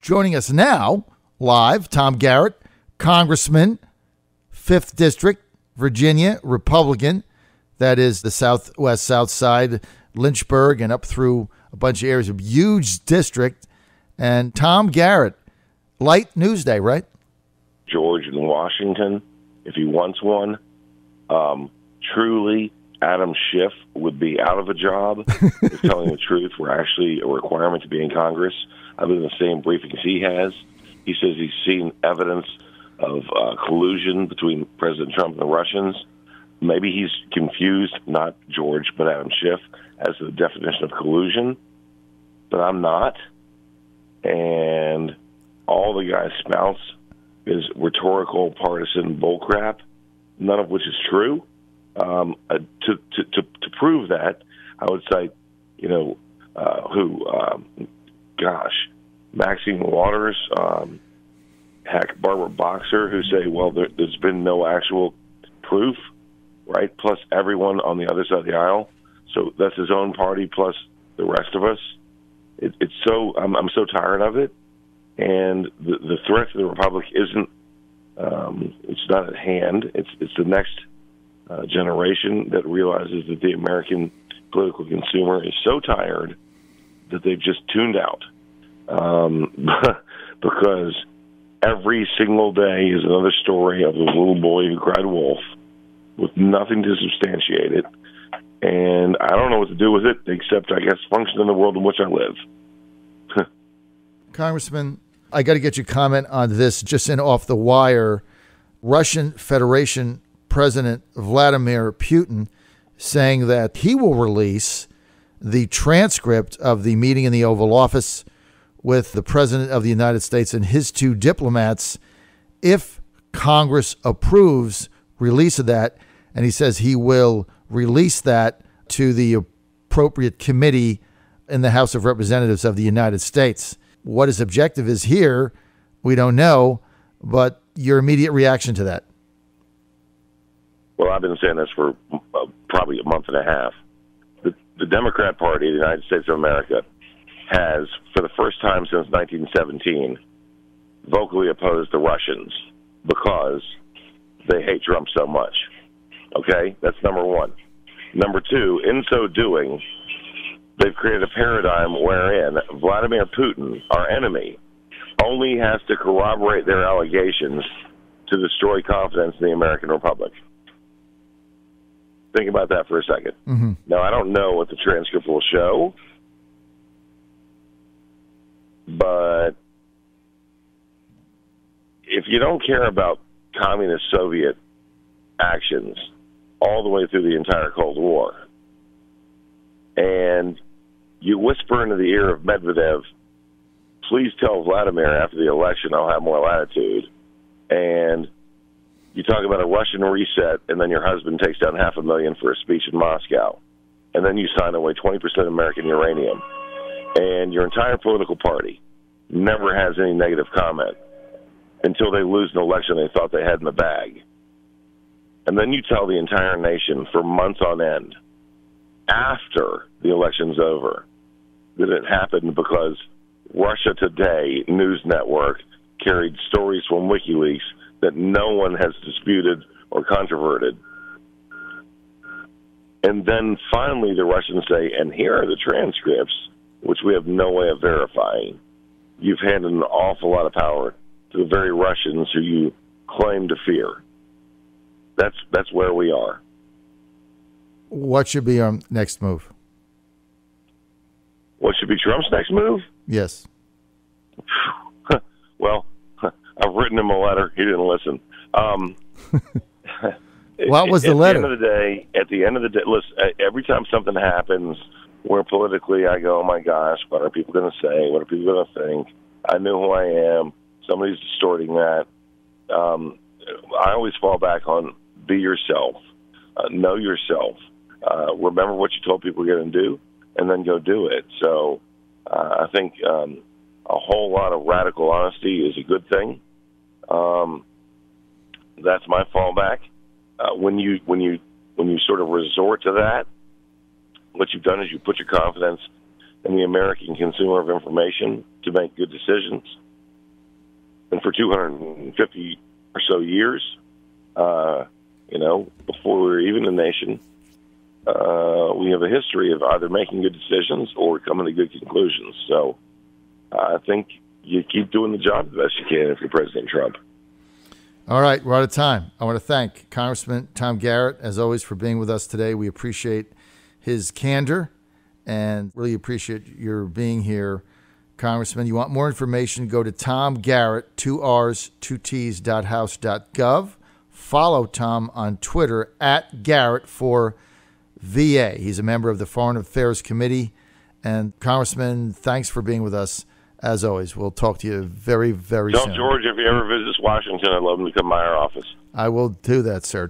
Joining us now, live, Tom Garrett, Congressman, 5th District, Virginia, Republican. That is the southwest, south side, Lynchburg, and up through a bunch of areas. A huge district. And Tom Garrett, light news day, right? George in Washington, if he wants one, truly, Adam Schiff would be out of a job. If telling the truth were actually a requirement to be in Congress. I've been in the same briefings he has. He says he's seen evidence of collusion between President Trump and the Russians. Maybe he's confused, not George, but Adam Schiff, as to the definition of collusion. But I'm not. And all the guy spouts is rhetorical, partisan bullcrap, none of which is true. To prove that, I would cite, Maxine Waters, Barbara Boxer, who say, well, there's been no actual proof, right? Plus everyone on the other side of the aisle. So that's his own party plus the rest of us. I'm so tired of it. And the threat to the Republic isn't, it's not at hand. It's the next generation that realizes that the American political consumer is so tired that they've just tuned out. Because every single day is another story of the little boy who cried wolf with nothing to substantiate it. And I don't know what to do with it except, I guess, function in the world in which I live. Congressman, I got to get your comment on this just in off the wire. Russian Federation President Vladimir Putin saying that he will release the transcript of the meeting in the Oval Office with the President of the United States and his two diplomats if Congress approves release of that. And he says he will release that to the appropriate committee in the House of Representatives of the United States. What his objective is here, we don't know, but your immediate reaction to that? Well, I've been saying this for probably a month and a half. The Democrat Party of the United States of America has, for the first time since 1917, vocally opposed the Russians because they hate Trump so much. Okay? That's number one. Number two, in so doing, they've created a paradigm wherein Vladimir Putin, our enemy, only has to corroborate their allegations to destroy confidence in the American Republic. Think about that for a second. Mm-hmm. Now, I don't know what the transcript will show, but if you don't care about communist Soviet actions all the way through the entire Cold War, and you whisper into the ear of Medvedev, please tell Vladimir after the election I'll have more latitude, and you talk about a Russian reset, and then your husband takes down $500,000 for a speech in Moscow, and then you sign away 20% American uranium, and your entire political party never has any negative comment until they lose an election they thought they had in the bag. And then you tell the entire nation for months on end, after the election's over, that it happened because Russia Today news network carried stories from WikiLeaks that no one has disputed or controverted. And then finally the Russians say, and here are the transcripts, which we have no way of verifying. You've handed an awful lot of power to the very Russians who you claim to fear. That's where we are. What should be our next move? What should be Trump's next move? Yes. Well, I've written him a letter. He didn't listen. What was the letter? At the end of the day, listen, every time something happens where politically I go, oh my gosh, what are people going to say? What are people going to think? I know who I am. Somebody's distorting that. I always fall back on be yourself. Know yourself. Remember what you told people you're going to do, and then go do it. So I think a whole lot of radical honesty is a good thing. That's my fallback. When you sort of resort to that, what you've done is you put your confidence in the American consumer of information to make good decisions. And for 250 or so years, before we were even a nation, we have a history of either making good decisions or coming to good conclusions. So I think you keep doing the job the best you can if you're President Trump. All right, we're out of time. I want to thank Congressman Tom Garrett, as always, for being with us today. We appreciate his candor and really appreciate your being here, Congressman. You want more information, go to Tom Garrett, 2Rs2Ts.house.gov. Follow Tom on Twitter at Garrett4VA. He's a member of the Foreign Affairs Committee. And Congressman, thanks for being with us. As always, we'll talk to you very, very soon. Tell George if he ever visits Washington, I'd love him to come by our office. I will do that, sir.